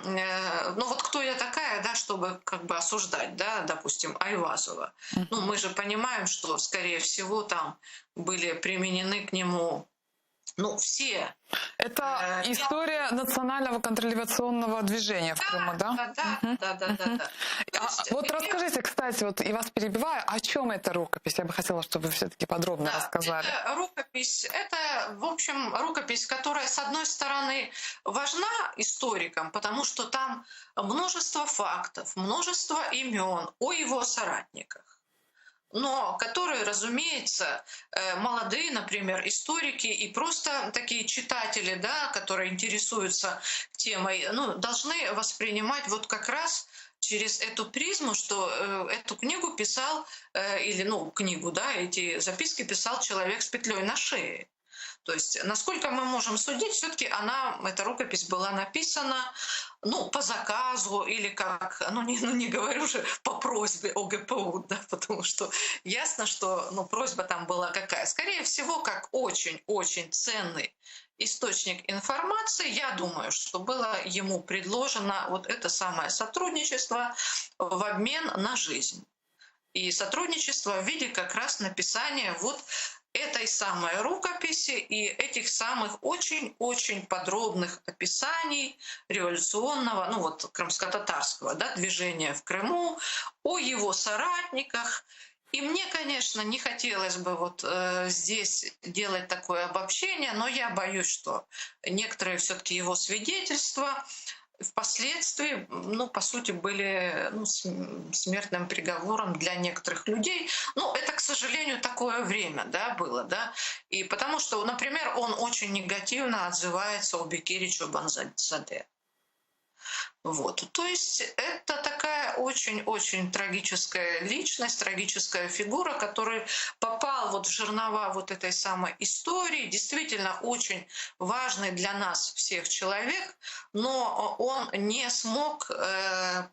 ну вот кто я такая, да, чтобы как бы осуждать, да, допустим, Айвазова. Ну, мы же понимаем, что, скорее всего, там были применены к нему, ну, все. Это история национального контрреволюционного движения в Крыму, да? Да. Вот расскажите, кстати, вот и вас перебиваю, о чем эта рукопись? Я бы хотела, чтобы вы все-таки подробно рассказали. Рукопись — это, в общем, рукопись, которая, с одной стороны, важна историкам, потому что там множество фактов, множество имен о его соратниках, но которые, разумеется, молодые, например, историки и просто такие читатели, да, которые интересуются темой, ну, должны воспринимать вот как раз через эту призму, что эту книгу писал, или, ну, книгу, да, эти записки писал человек с петлей на шее. То есть, насколько мы можем судить, все-таки эта рукопись была написана, ну, по заказу или как, не говорю же по просьбе ОГПУ, да, потому что ясно, что, ну, просьба там была какая. Скорее всего, как очень-очень ценный источник информации, я думаю, что было ему предложено вот это самое сотрудничество в обмен на жизнь. И сотрудничество в виде как раз написания вот этой самой рукописи и этих самых очень-очень подробных описаний революционного, ну вот крымско-татарского, да, движения в Крыму, о его соратниках. И мне, конечно, не хотелось бы вот здесь делать такое обобщение, но я боюсь, что некоторые все-таки его свидетельства впоследствии, ну, по сути, были смертным приговором для некоторых людей. Ну, это, к сожалению, такое время, да, было, да. И потому что, например, он очень негативно отзывается о Бекире Чобанзаде. Вот. То есть это такая очень-очень трагическая личность, трагическая фигура, который попал вот в жернова вот этой самой истории, действительно очень важный для нас всех человек, но он не смог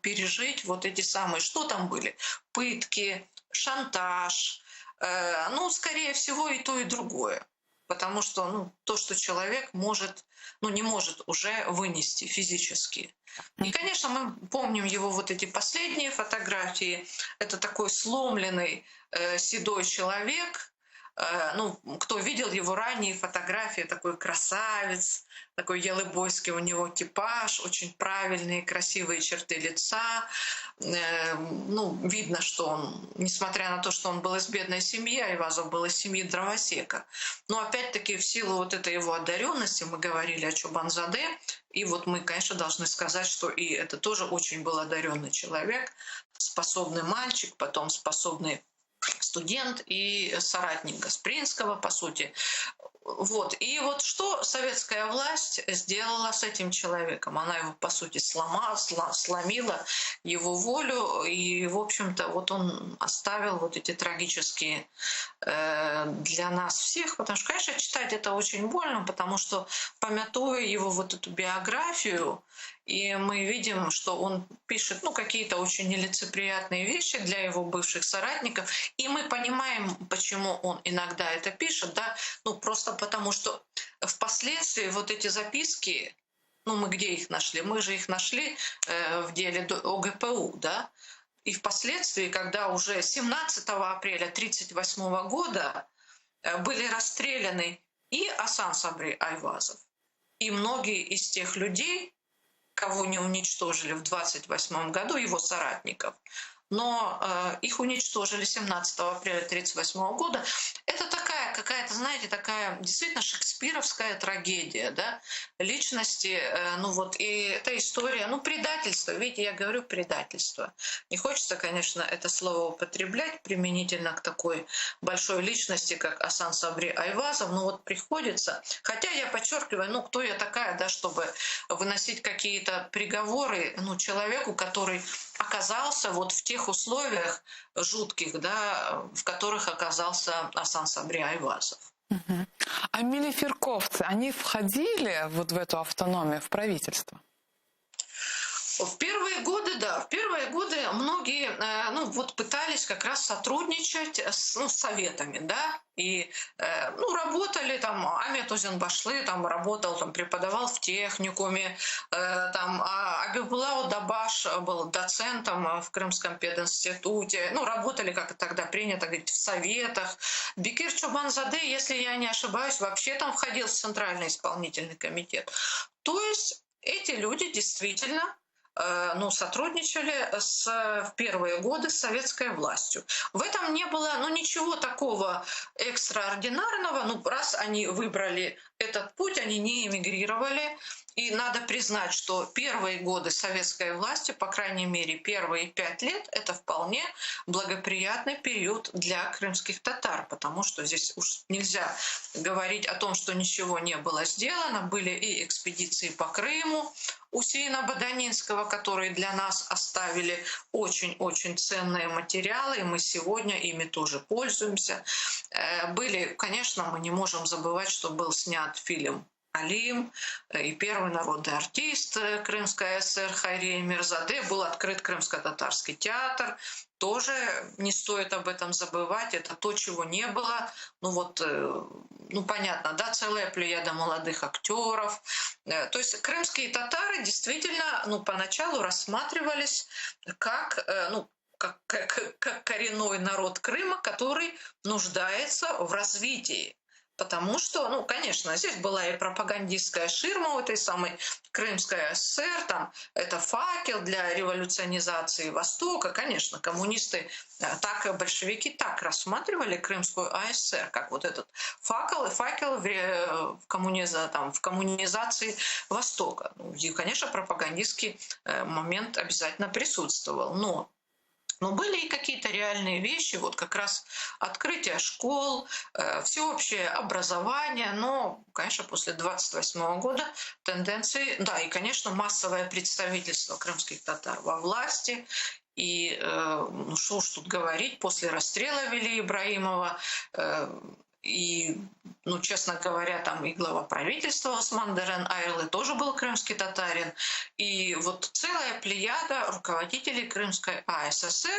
пережить вот эти самые, что там были, пытки, шантаж, ну, скорее всего, и то, и другое. Потому что то, что человек может, не может уже вынести физически. И, конечно, мы помним его вот эти последние фотографии. Это такой сломленный седой человек. Кто видел его ранние фотографии, такой красавец, такой ялыбойский у него типаж, очень правильные, красивые черты лица. Видно, что он, несмотря на то, что он был из бедной семьи, Айвазов был из семьи дровосека. Но опять-таки в силу вот этой его одаренности, мы говорили о Чобанзаде, и вот мы, конечно, должны сказать, что и это тоже очень был одаренный человек, способный мальчик, потом способный студент и соратник Гаспринского, по сути. Вот. И вот что советская власть сделала с этим человеком? Она его, по сути, сломила его волю, и, в общем-то, вот он оставил вот эти трагические для нас всех, потому что, конечно, читать это очень больно, потому что, памятуя его вот эту биографию, и мы видим, что он пишет какие-то очень нелицеприятные вещи для его бывших соратников. И мы понимаем, почему он иногда это пишет, да, просто потому что впоследствии вот эти записки, мы где их нашли? Мы же их нашли в деле ОГПУ, да. И впоследствии, когда уже 17 апреля 1938 года были расстреляны и Асан Сабри Айвазов, и многие из тех людей, кого не уничтожили в 1928 году, его соратников, но их уничтожили 17 апреля 1938 года. Это такая какая-то, знаете, такая действительно шекспировская трагедия, да, личности, и эта история, предательство, видите, я говорю предательство. Не хочется, конечно, это слово употреблять применительно к такой большой личности, как Асан Сабри Айвазов, но вот приходится, хотя я подчеркиваю, кто я такая, да, чтобы выносить какие-то приговоры, человеку, который оказался вот в тех условиях жутких, да, в которых оказался Асан Сабри Айвазов. А милиферковцы, они входили вот в эту автономию, в правительство? В первые годы, да, в первые годы многие, пытались как раз сотрудничать с советами, да, и, работали там, Амет Узенбашлы там работал, там преподавал в техникуме, Абибулла Дабаш был доцентом в Крымском пединституте, работали, как тогда принято говорить, в советах. Бекир Чобанзаде, если я не ошибаюсь, вообще там входил в Центральный исполнительный комитет. То есть эти люди действительно сотрудничали в первые годы с советской властью. В этом не было ничего такого экстраординарного. Раз они выбрали этот путь, они не эмигрировали. И надо признать, что первые годы советской власти, по крайней мере, первые 5 лет, это вполне благоприятный период для крымских татар, потому что здесь уж нельзя говорить о том, что ничего не было сделано. Были и экспедиции по Крыму Усейна Баданинского, которые для нас оставили очень-очень ценные материалы, и мы сегодня ими тоже пользуемся. Были, конечно, мы не можем забывать, что был снят фильм «Алим», и первый народный артист Крымской ССР Хайрия Мирзаде, был открыт Крымско-татарский театр. Тоже не стоит об этом забывать, это то, чего не было. Ну понятно, да, целая плеяда молодых актеров. То есть крымские татары действительно, поначалу рассматривались как коренной народ Крыма, который нуждается в развитии. Потому что, конечно, здесь была и пропагандистская ширма у этой самой Крымской ССР, там это факел для революционизации Востока. Конечно, коммунисты, большевики так рассматривали Крымскую АСР, как вот этот факел в коммунизации Востока. И, конечно, пропагандистский момент обязательно присутствовал. Но были и какие-то реальные вещи, вот как раз открытие школ, всеобщее образование, но, конечно, после 28 года тенденции, да, и, конечно, массовое представительство крымских татар во власти. И, что уж тут говорить, после расстрела Вели Ибрагимова и, честно говоря, там и глава правительства Осман Дерен Айлы тоже был крымский татарин. И вот целая плеяда руководителей Крымской АССР,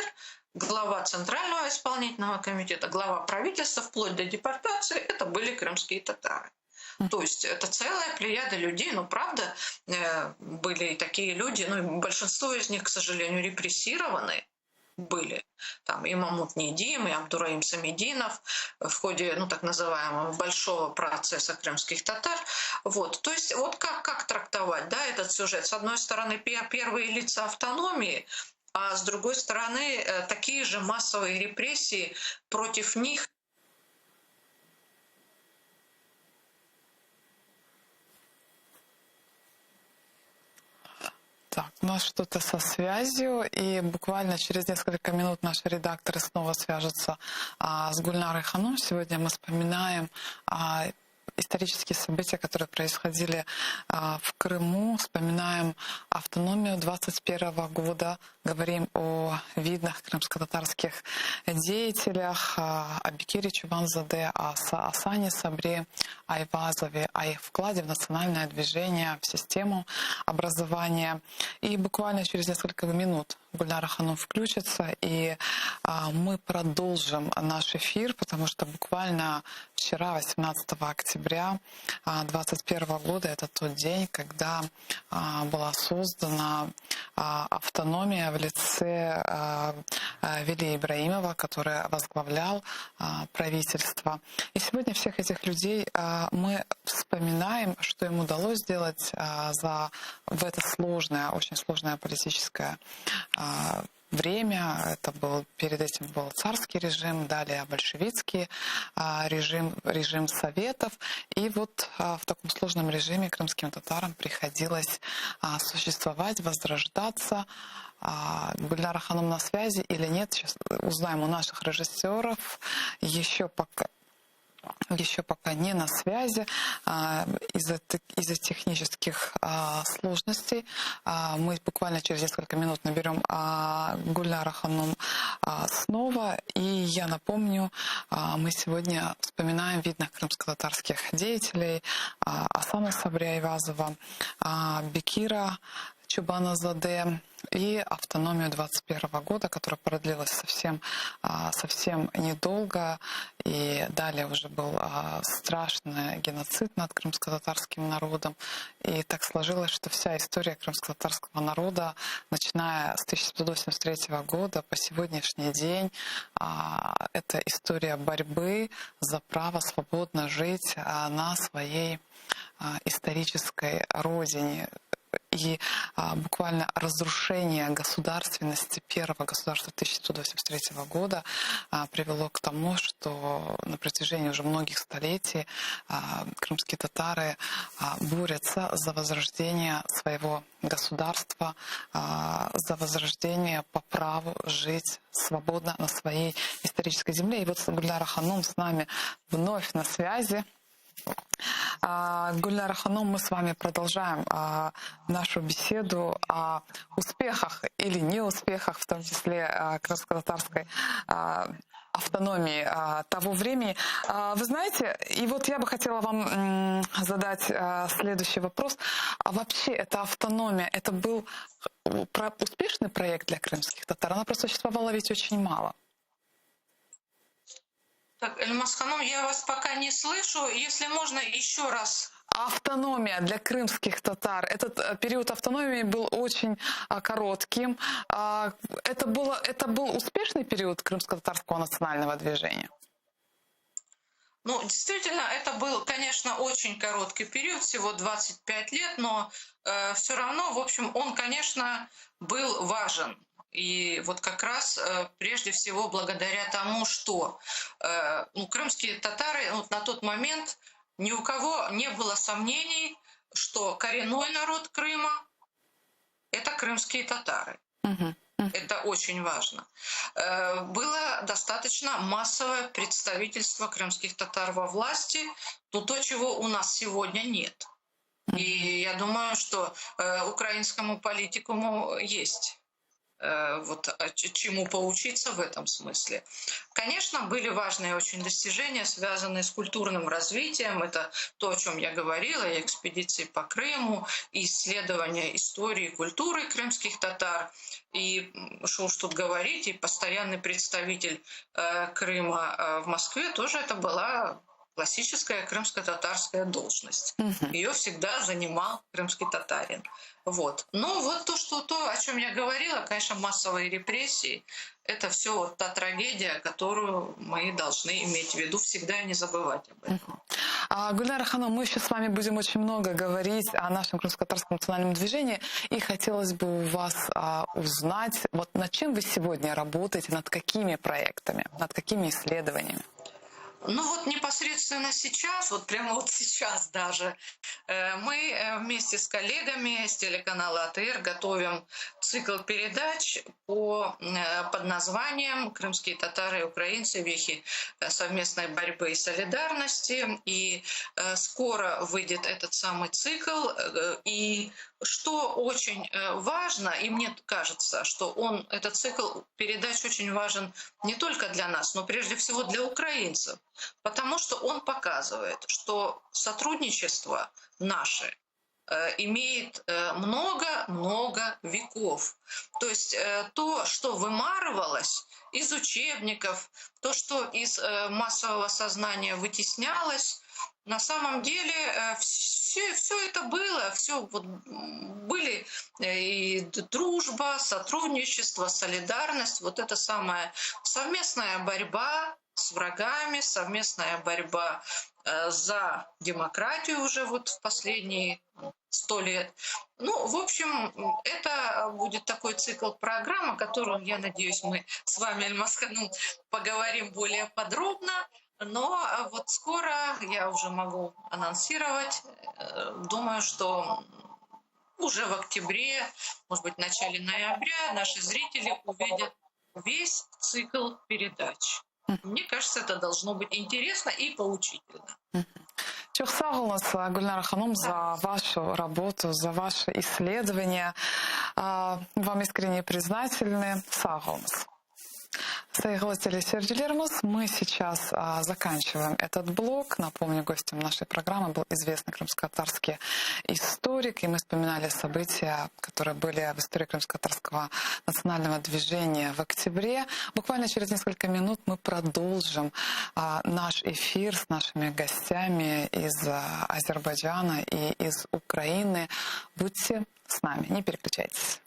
глава Центрального исполнительного комитета, глава правительства, вплоть до депортации, это были крымские татары. То есть это целая плеяда людей, правда, были и такие люди, большинство из них, к сожалению, репрессированы были. Там и Мамут Недим, и Абдураим Самединов в ходе, так называемого большого процесса крымских татар. То есть как трактовать, да, этот сюжет? С одной стороны, первые лица автономии, а с другой стороны, такие же массовые репрессии против них. Так, у нас что-то со связью, и буквально через несколько минут наши редакторы снова свяжутся с Гульнарой Ханум. Сегодня мы вспоминаем исторические события, которые происходили в Крыму, вспоминаем автономию 21 года, говорим о видных крымско-татарских деятелях, о Бекире Чубанзаде, о Асане Сабре, Айвазове, о их вкладе в национальное движение, в систему образования. И буквально через несколько минут Гульнара Ханум включится, и мы продолжим наш эфир, потому что буквально вчера, 18 октября 2021 года, это тот день, когда была создана автономия в лице Вели Ибрагимова, который возглавлял правительство. И сегодня всех этих людей мы вспоминаем, что им удалось сделать в это сложное, очень сложное политическое время. Перед этим был царский режим, далее большевистский режим советов. И в таком сложном режиме крымским татарам приходилось существовать, возрождаться. Гульнара Ханум на связи или нет? Сейчас узнаем у наших режиссеров. Еще пока не на связи из-за технических сложностей. Мы буквально через несколько минут наберем Гульнара Ханум снова. И я напомню, мы сегодня вспоминаем видных крымско-татарских деятелей: Асана Сабре Айвазова, Бекира Чубанзаде и автономию 21 года, которая продлилась совсем недолго. И далее уже был страшный геноцид над крымско-татарским народом. И так сложилось, что вся история крымско-татарского народа, начиная с 1583 года по сегодняшний день, это история борьбы за право свободно жить на своей исторической родине. И и буквально разрушение государственности первого государства 1983 года привело к тому, что на протяжении уже многих столетий крымские татары борются за возрождение своего государства, за возрождение по праву жить свободно на своей исторической земле. И вот Гульнара Ханум с нами вновь на связи. Гульнара Ханум, мы с вами продолжаем нашу беседу о успехах или неуспехах, в том числе крымско-татарской автономии того времени. Вы знаете, и вот я бы хотела вам задать следующий вопрос. А вообще эта автономия, это был успешный проект для крымских татар? Она просто существовала ведь очень мало. Так, Эльмаз Ханум, я вас пока не слышу. Если можно, еще раз. Автономия для крымских татар. Этот период автономии был очень коротким. Это был успешный период крымско-татарского национального движения? Ну, действительно, это был, конечно, очень короткий период, всего 25 лет, но все равно, в общем, он, конечно, был важен. И вот как раз прежде всего благодаря тому, что крымские татары на тот момент ни у кого не было сомнений, что коренной народ Крыма — это крымские татары. Это очень важно. Было достаточно массовое представительство крымских татар во власти, то, чего у нас сегодня нет. И я думаю, что украинскому политикуму есть чему поучиться в этом смысле. Конечно, были важные очень достижения, связанные с культурным развитием. Это то, о чем я говорила, и экспедиции по Крыму, и исследования истории и культуры крымских татар. И что уж тут говорить, и постоянный представитель Крыма в Москве тоже это была классическая крымско-татарская должность. Ее всегда занимал крымский татарин. Вот. Но вот то, о чем я говорила, конечно, массовые репрессии, это все вот та трагедия, которую мы должны иметь в виду всегда и не забывать об этом. Гульнара Ханум, мы еще с вами будем очень много говорить о нашем крымско-татарском национальном движении, и хотелось бы у вас узнать, вот над чем вы сегодня работаете, над какими проектами, над какими исследованиями? Ну вот непосредственно сейчас, вот прямо вот сейчас даже, мы вместе с коллегами с телеканала АТР готовим цикл передач под названием «Крымские татары и украинцы. Вехи совместной борьбы и солидарности». И скоро выйдет этот самый цикл. И что очень важно, и мне кажется, что этот цикл передач очень важен не только для нас, но прежде всего для украинцев. Потому что он показывает, что сотрудничество наше имеет много-много веков. То есть то, что вымарывалось из учебников, то, что из массового сознания вытеснялось, на самом деле все это было, были и дружба, сотрудничество, солидарность, вот это самая совместная борьба с врагами, совместная борьба за демократию уже вот в последние 100 лет. Ну, в общем, это будет такой цикл программ, о котором, я надеюсь, мы с вами, Эльмаз Ханум, поговорим более подробно. Но вот скоро я уже могу анонсировать. Думаю, что уже в октябре, может быть, в начале ноября наши зрители увидят весь цикл передач. Мне кажется, это должно быть интересно и поучительно. Çok sağ olun Гульнара Ханум за вашу работу, за ваши исследования. Вам искренне признательны. Sağ olun. Sayılı телесердилермус, мы сейчас заканчиваем этот блок. Напомню, гостем нашей программы был известный крымско-татарский историк, и мы вспоминали события, которые были в истории крымско-татарского национального движения в октябре. Буквально через несколько минут мы продолжим наш эфир с нашими гостями из Азербайджана и из Украины. Будьте с нами, не переключайтесь.